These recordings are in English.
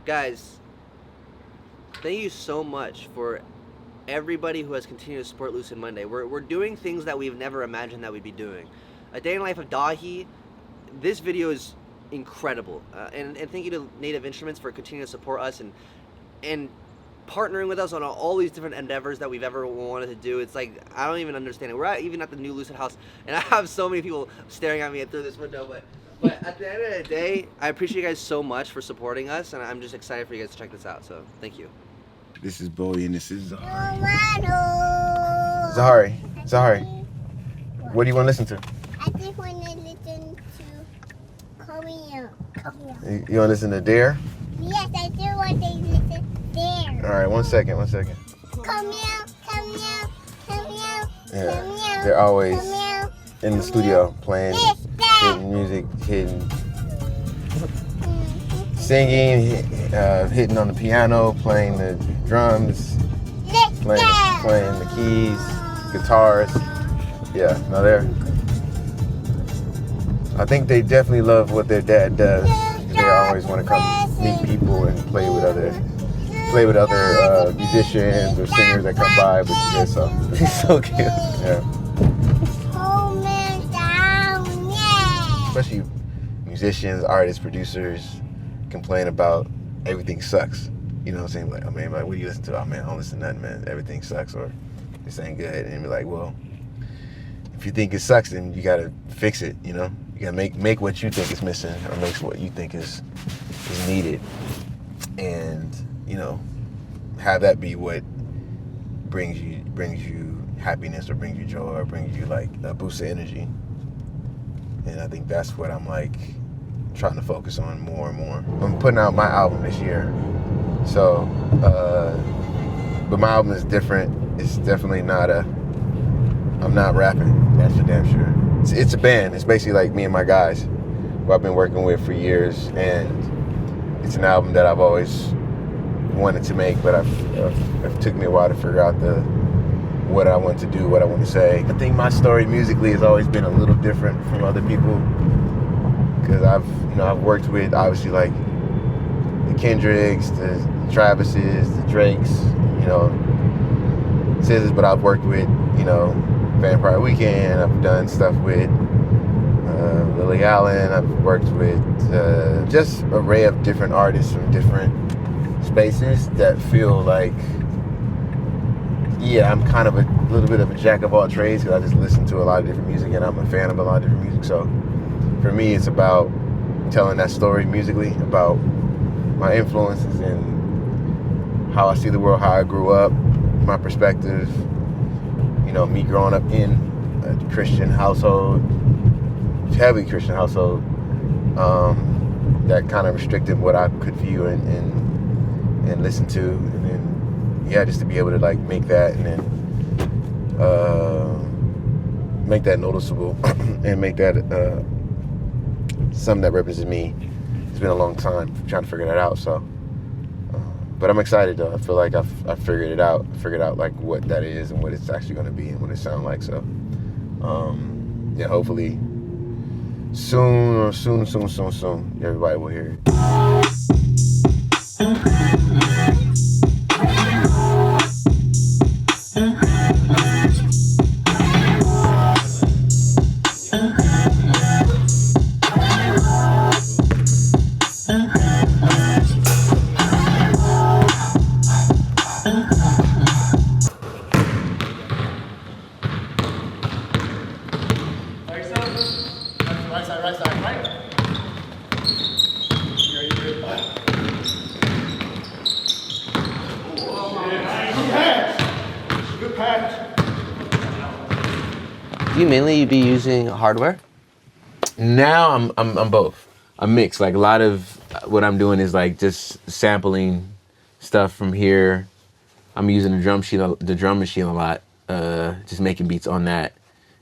Guys, thank you so much for everybody who has continued to support Lucid Monday. We're doing things that we've never imagined that we'd be doing. A Day in the Life of Dahi, this video is incredible. And thank you to Native Instruments for continuing to support us and partnering with us on all these different endeavors that we've ever wanted to do. It's like, I don't even understand it. We're even at the new Lucid House, and I have so many people staring at me through this window, but at the end of the day, I appreciate you guys so much for supporting us, and I'm just excited for you guys to check this out, so thank you. This is Bowie, and this is Zahari. What do you want to listen to? I just want to listen to Korean. You want to listen to Dare? Yes, I do want to listen there. All right, one second. Come here, come here, come here, Yeah, come here. they're always Come here. in the studio playing, Yes, Dad. hitting music, singing, hitting on the piano, playing the drums, Let's playing go. the keys, guitars. Yeah, no, I think they definitely love what their dad does. They always want to come meet people and play with other musicians or singers that come by. But yeah, so he's so cute. Yeah. Hold me down, yeah. Especially musicians, artists, producers complain about everything sucks. You know what I'm saying? Like, what do you listen to? Oh man, I don't listen to nothing, man. Everything sucks, or this ain't good. And be like, well, if you think it sucks, then you gotta fix it. You know, you gotta make what you think is missing, or make what you think is needed, and have that be what brings you happiness, or brings you joy, or brings you like a boost of energy. And I think that's what I'm like trying to focus on more and more. I'm putting out my album this year, so but my album is different. It's definitely not I'm not rapping, that's for damn sure. It's a band. It's basically like me and my guys who I've been working with for years, and it's an album that I've always wanted to make, but it took me a while to figure out what I want to do, what I want to say. I think my story musically has always been a little different from other people, because I've worked with obviously like the Kendricks, the Travises, the Drakes, SZAs, but I've worked with Vampire Weekend. I've done stuff with Lily Allen. I've worked with just an array of different artists from different spaces that feel like, yeah, I'm kind of a little bit of a jack of all trades, because I just listen to a lot of different music, and I'm a fan of a lot of different music. So for me, it's about telling that story musically, about my influences and how I see the world, how I grew up, my perspective, me growing up in a Christian household, heavy Christian household, that kind of restricted what I could view and listen to, and then just to be able to like make that, and then make that noticeable and make that something that represents me. It's been a long time trying to figure that out, so but I'm excited though. I feel like I've figured it out. Figured out like what that is and what it's actually going to be and what it sounds like. So, hopefully soon, everybody will hear it. Do you mainly be using hardware? Now I'm both. I'm mixed. Like a lot of what I'm doing is like just sampling stuff from here. I'm using the drum machine a lot, just making beats on that,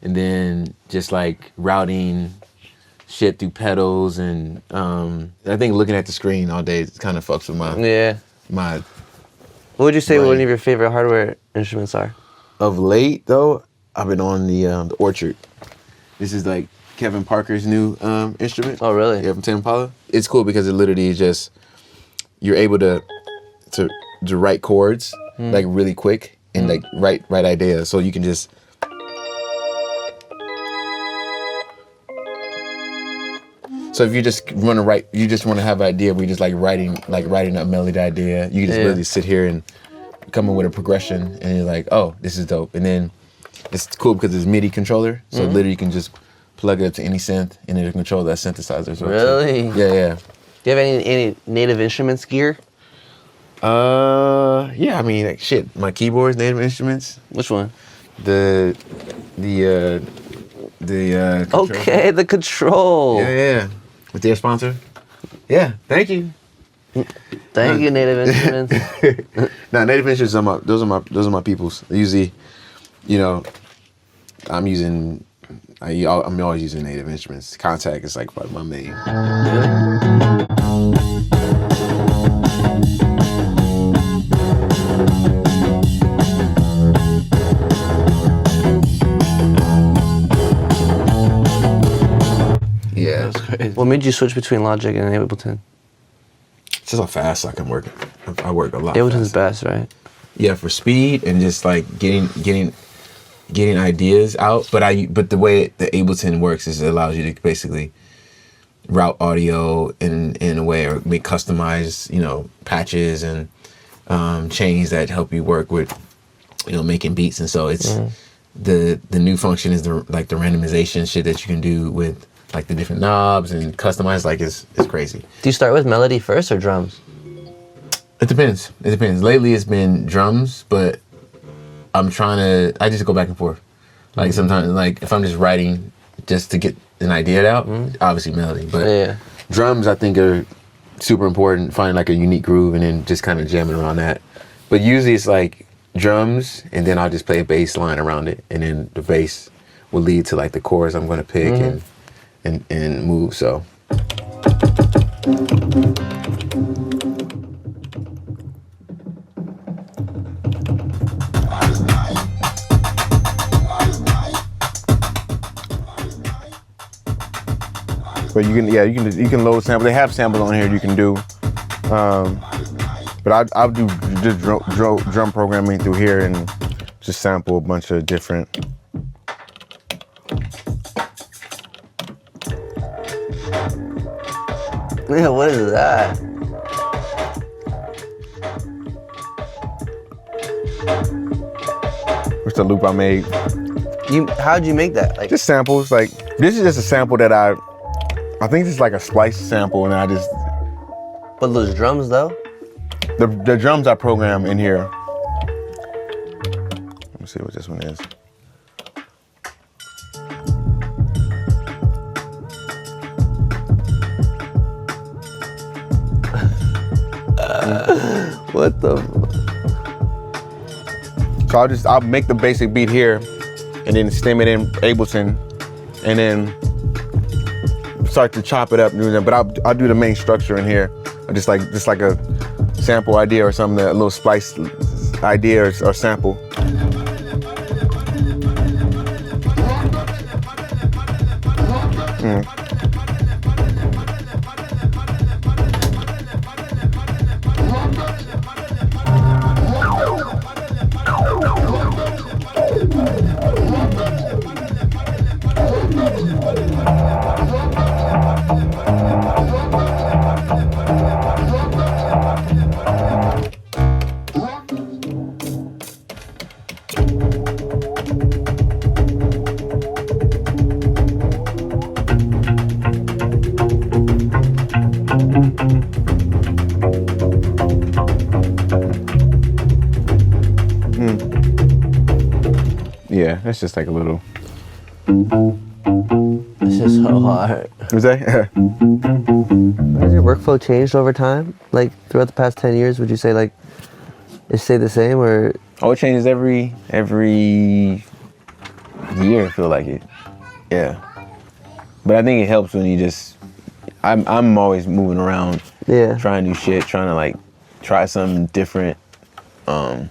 and then just like routing shit through pedals, and I think looking at the screen all day kind of fucks with my. What would you say one of your favorite hardware instruments are? Of late though, I've been on the Orchard. This is like Kevin Parker's new instrument. Oh really? Yeah, from Tim Impala. It's cool because it literally is just you're able to write chords like really quick and like write ideas. So you can just so if you just want to write, you just want to have an idea where you just like writing a melody idea. You can just really sit here and come up with a progression, and you're like, oh, this is dope. And then it's cool because it's MIDI controller, so literally you can just plug it up to any synth and it'll control that synthesizer as well. Really? Yeah. Do you have any native instruments gear? Yeah, I mean, like, shit, my keyboards, native instruments. Which one? The control. Okay, the control. Yeah. With their sponsor. Yeah, thank you. Thank you, Native Instruments. No, native instruments those are my peoples. Usually, you know, I'm always using native instruments. Contact is like my main. Yeah. That's crazy. What made you switch between Logic and Ableton? It's just how fast I can work. I work a lot. Ableton's best, right? Yeah, for speed and just like getting ideas out. But the way the Ableton works is it allows you to basically route audio in a way, or make customized, you know, patches and chains that help you work with, you know, making beats. And so it's the new function is the randomization shit that you can do with like the different knobs and customize. Like it's crazy. Do you start with melody first or drums? It depends. Lately it's been drums, but I just go back and forth. Like sometimes, like if I'm just writing just to get an idea out, obviously melody. But drums I think are super important, finding like a unique groove and then just kind of jamming around that. But usually it's like drums and then I'll just play a bass line around it, and then the bass will lead to like the chorus I'm gonna pick and move, so. But you can load samples. They have samples on here you can do. But I'll do just drum programming through here and just sample a bunch of different. Yeah, what is that? What's the loop I made? How'd you make that? Like, just samples. Like this is just a sample that I think this is like a splice sample, and I just. But those drums though? The drums I program in here. Let me see what this one is. What the? So I'll make the basic beat here, and then stem it in Ableton, and then start to chop it up. But I'll do the main structure in here, just like a sample idea or something, a little splice idea or sample. Yeah, it's just like a little. This is so hard. Was that? Has your workflow changed over time? Like throughout the past 10 years, would you say like it stayed the same or? Oh, it changes every year. I feel like it. Yeah. But I think it helps when you just. I'm always moving around. Yeah. Trying new shit, trying to like try something different, or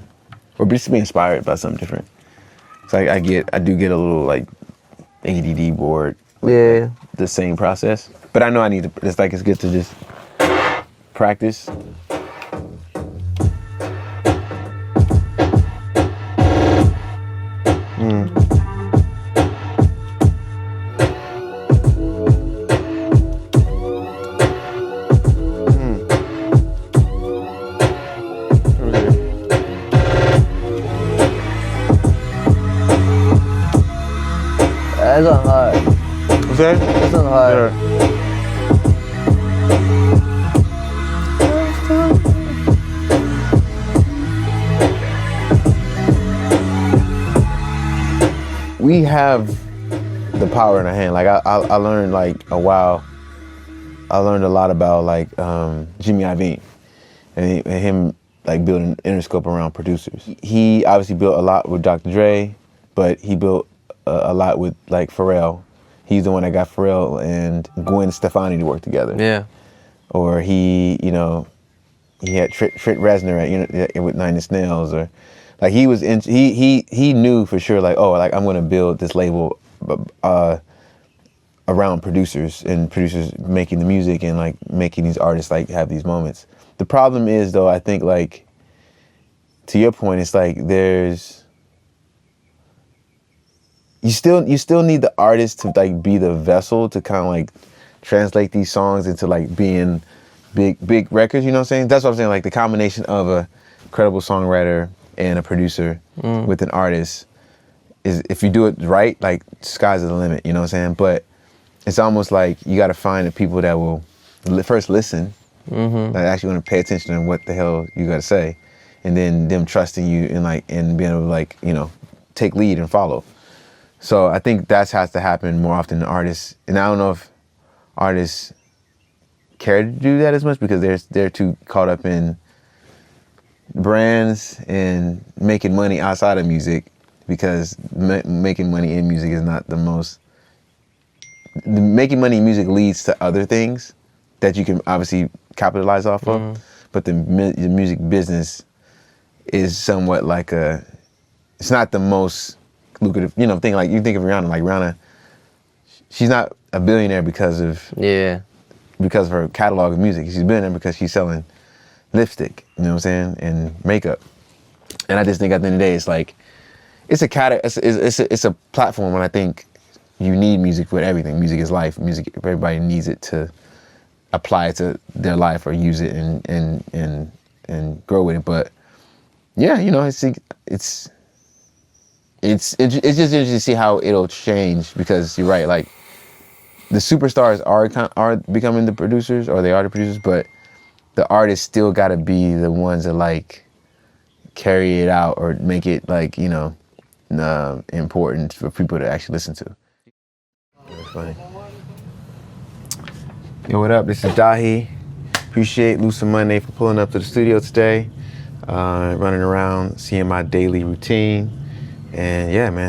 just be inspired by something different. So I do get a little like ADD bored with the same process. But I know I need to. It's good to just practice It's on hard. What's that? It's on hard. We have the power in our hand. Like I learned like a while. I learned a lot about like Jimmy Iovine and him like building Interscope around producers. He obviously built a lot with Dr. Dre, but he built a lot with like Pharrell. He's the one that got Pharrell and Gwen Stefani to work together. Yeah. Or he, you know, he had Trent Reznor at, with Nine Inch Nails, or like he was in, he knew for sure like, oh, like I'm gonna build this label around producers and producers making the music and like making these artists like have these moments. The problem is though, I think like, to your point, it's like you still need the artist to like be the vessel to kind of like translate these songs into like being big records, you know what I'm saying? That's what I'm saying, like the combination of a credible songwriter and a producer with an artist is, if you do it right, like sky's the limit, you know what I'm saying? But it's almost like you gotta find the people that will first listen, that actually wanna pay attention to what the hell you gotta say, and then them trusting you and like, and being able to like, you know, take lead and follow. So I think that has to happen more often than artists. And I don't know if artists care to do that as much because they're too caught up in brands and making money outside of music, because making money in music is not the most. Making money in music leads to other things that you can obviously capitalize off of, but the music business is somewhat like it's not the most lucrative, you know, thing. Like you think of Rihanna, like Rihanna, she's not a billionaire because of her catalog of music. She's a billionaire because she's selling lipstick, you know what I'm saying, and makeup. And I just think at the end of the day, it's like, it's a platform, and I think you need music with everything. Music is life. Music, everybody needs it to apply it to their life or use it and grow with it. But yeah, you know, it's just interesting to see how it'll change, because you're right, like the superstars are becoming the producers, or they are the producers, but the artists still gotta be the ones that like carry it out or make it like, you know, important for people to actually listen to. That's funny. Yo, what up? This is Dahi. Appreciate Lucid Monday for pulling up to the studio today. Running around, seeing my daily routine. And yeah, man,